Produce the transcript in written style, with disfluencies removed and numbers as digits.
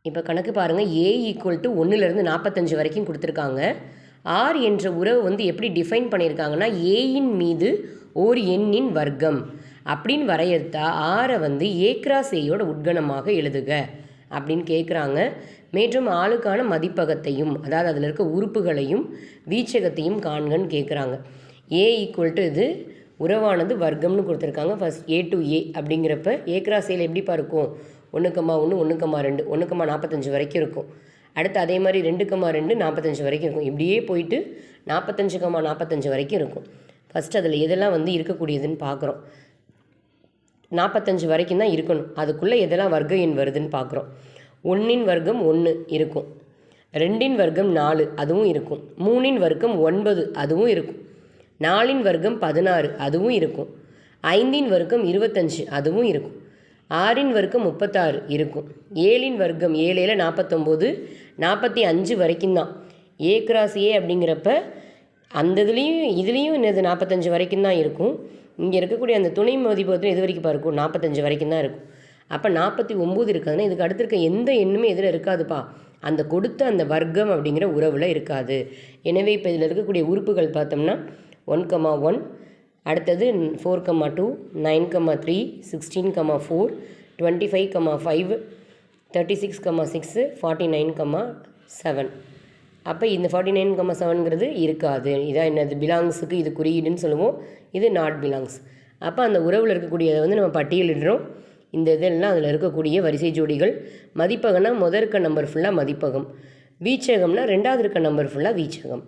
இப்போ கணக்கு பாருங்கள், ஏ ஈக்குவல் டு 1லேருந்து 45 வரைக்கும் கொடுத்துருக்காங்க. ஆர் என்ற உறவு வந்து எப்படி டிஃபைன் பண்ணியிருக்காங்கன்னா, ஏயின் மீது ஓர் எண்ணின் வர்க்கம் அப்படின்னு வரையறுத்தா ஆரை வந்து ஏ கிராஸ் ஏயோட உட்கணமாக எழுதுக அப்படின்னு கேட்குறாங்க. மற்றும் ஆளுக்கான மதிப்பகத்தையும், அதாவது அதில் இருக்க உறுப்புகளையும் வீச்சகத்தையும் காண்கன்னு கேட்குறாங்க. ஏ ஈக்குவல் டு இது உறவானது வர்க்கம்னு கொடுத்துருக்காங்க. ஃபஸ்ட் ஏ டு ஏ அப்படிங்கிறப்ப ஏ கிராஸ் ஏல எப்படிப்பா இருக்கும், 1,1 1,2 1,45 வரைக்கும் இருக்கும். அடுத்து அதே மாதிரி 2,2 45 வரைக்கும் இருக்கும். இப்படியே போயிட்டு 45,45 வரைக்கும் இருக்கும். ஃபஸ்ட் அதில் எதெல்லாம் வந்து இருக்கக்கூடியதுன்னு பார்க்குறோம். 45 வரைக்கும் தான் இருக்கணும். அதுக்குள்ளே எதெல்லாம் வர்க்க எண் வருதுன்னு பார்க்குறோம். 1இன் வர்க்கம் 1 இருக்கும், 2இன் வர்க்கம் 4 அதுவும் இருக்கும், 3இன் வர்க்கம் 9 அதுவும் இருக்கும், 4இன் வர்க்கம் 16 அதுவும் இருக்கும், 5இன் வர்க்கம் 25 அதுவும் இருக்கும், 6இன் வர்க்கம் 36 இருக்கும், 7இன் வர்க்கம் 7 49 45 வரைக்கும் தான். ஏ கிராஸ் ஏ அப்படிங்கிறப்ப அந்த இதுலேயும் என்னது 45 வரைக்கும் தான் இருக்கும். இங்கே இருக்கக்கூடிய அந்த துணை மதிப்பகத்தில் எது வரைக்கும் இருக்கும், 45 வரைக்கும் தான் இருக்கும். அப்போ 49 இருக்காதுன்னா இதுக்கு அடுத்து இருக்க எந்த எண்ணுமே எதில் இருக்காதுப்பா, அந்த கொடுத்த அந்த வர்க்கம் அப்படிங்கிற உறவில் இருக்காது. எனவே இப்போ இதில் இருக்கக்கூடிய உறுப்புகள் பார்த்தோம்னா 1,1, அடுத்தது 4,2 9,3 16,4 25,5 36,6 49,7. அப்போ இந்த 49,7ங்கிறது இருக்காது. இதான் என்னது, பிலாங்ஸுக்கு இது குறியீடுன்னு சொல்லுவோம், இது நாட் பிலாங்ஸ். அப்போ அந்த உறவில் இருக்கக்கூடியதை வந்து நம்ம பட்டியலிடுறோம். இந்த இதெல்லாம் அதில் இருக்கக்கூடிய வரிசை ஜோடிகள். மதிப்பகம்னா முதல் இருக்க நம்பர் ஃபுல்லாக மதிப்பகம், வீச்சகம்னா ரெண்டாவது இருக்க நம்பர் ஃபுல்லாக வீச்சகம்.